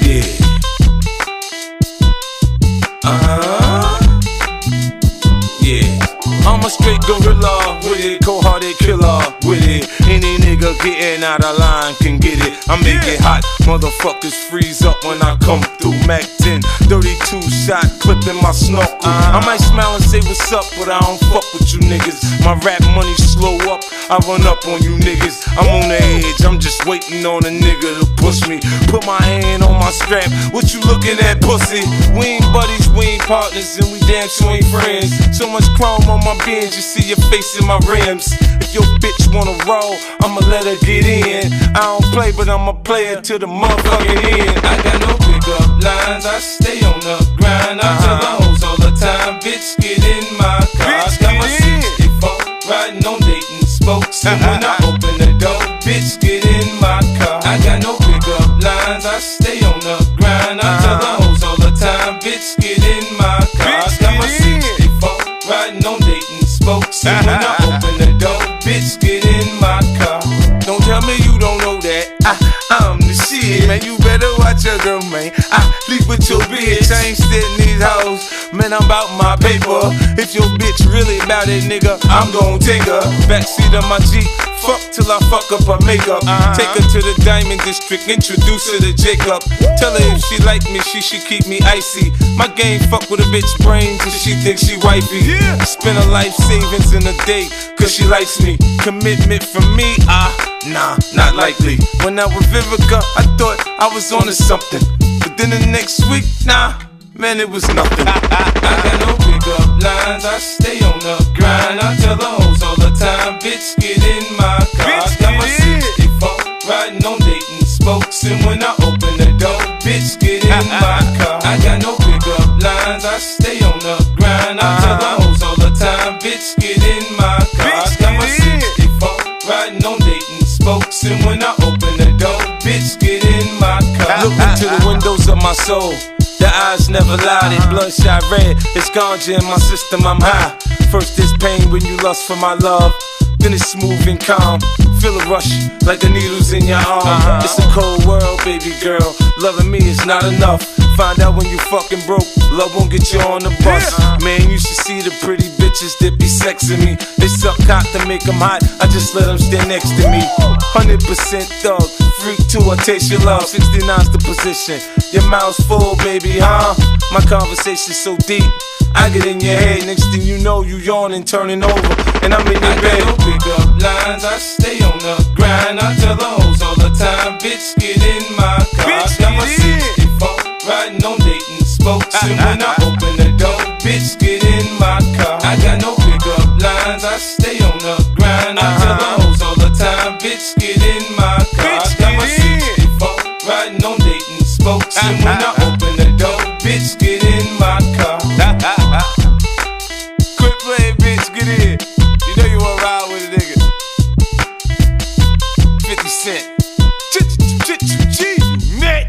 Yeah. Yeah. I'm a straight gorilla with it, cold-hearted killer with it. Any nigga getting out of line can get it. I make it hot, motherfuckers freeze up when I come through. Mac 10, 32 shot clip in my snorkel. I might smile and say what's up, but I don't fuck with you niggas. My rap money slow up, I run up on you niggas. I'm on the edge, I'm just waiting on a nigga to push me. Put my hand on my strap, what you looking at, pussy? We ain't buddies, we ain't partners, and we damn sure ain't friends. So much chrome on my Benz, you see your face in my rims. If your bitch wanna roll, I'ma let her get in. I don't play, but I'm a player to the motherfucking end. I got no pickup lines, I stay on the grind. I tell the hoes all the time, bitch, get in my car. I got my 64 riding on Dayton spokes, and when I open the door, bitch, get in my car. I got no pickup lines, I stay on the grind. I tell the hoes all the time, bitch, get in my car. I got my 64 riding on Dayton spokes, and when I open the door, bitch, get in my car. Don't tell me you don't know that I'm the shit, man. You better watch your girl, man. I leave with your bitch. I ain't sitting these hoes, man. I'm about my paper. If your bitch really about it, nigga, I'm gon' take her. Backseat of my Jeep, fuck till I fuck up her makeup. Take her to the Diamond District, introduce her to Jacob. Tell her if she like me, she should keep me icy. My game fuck with a bitch brains and she thinks she wifey. Spend her life savings in a day, cause she likes me. Commitment from me, nah, not likely. When I was Vivica, I thought I was onto something, but then the next week, nah, man, it was nothing. I got no pickup lines, I stay on the grind. I tell the hoes all the time, bitch, get in my car. I got my 64 riding on Dayton spokes, and when I open the door, bitch, get in my car. I got no pickup lines, I stay on the grind. I tell the hoes all the time, bitch, get in my car. I got my 64 riding on Dayton spokes, and when I open the door, bitch, get in my car. Look into the windows of my soul, the eyes never lie, they bloodshot red. It's ganja in my system, I'm high. First there's pain when you lust for my love, then it's smooth and calm. Feel a rush like the needles in your arm. It's a cold world, baby girl. Loving me is not enough. Find out when you fucking broke, love won't get you on the bus. Man, you should see the pretty bitches that be sexing me. They suck cock to make them hot, I just let them stand next to me. 100% thug, freak too, I taste your love. 69's the position, your mouth's full, baby, huh? My conversation's so deep, I get in your head. Next thing you know, you yawning, turning over, and I'm in your bed. I got no pickup lines, I stay on the grind. I tell the hoes all the time, bitch, get in my car. I got my 64 riding on Dayton spokes, and when I open the door, bitch, get in my car. I got no pickup lines, I stay on the grind. I tell the hoes all the time, bitch, get in my car. I got my 64 riding on Dayton spokes, and when I open the door, bitch, get in my car. Quit playing, bitch, get in. You know you wanna ride with a nigga. 50 Cent. You net.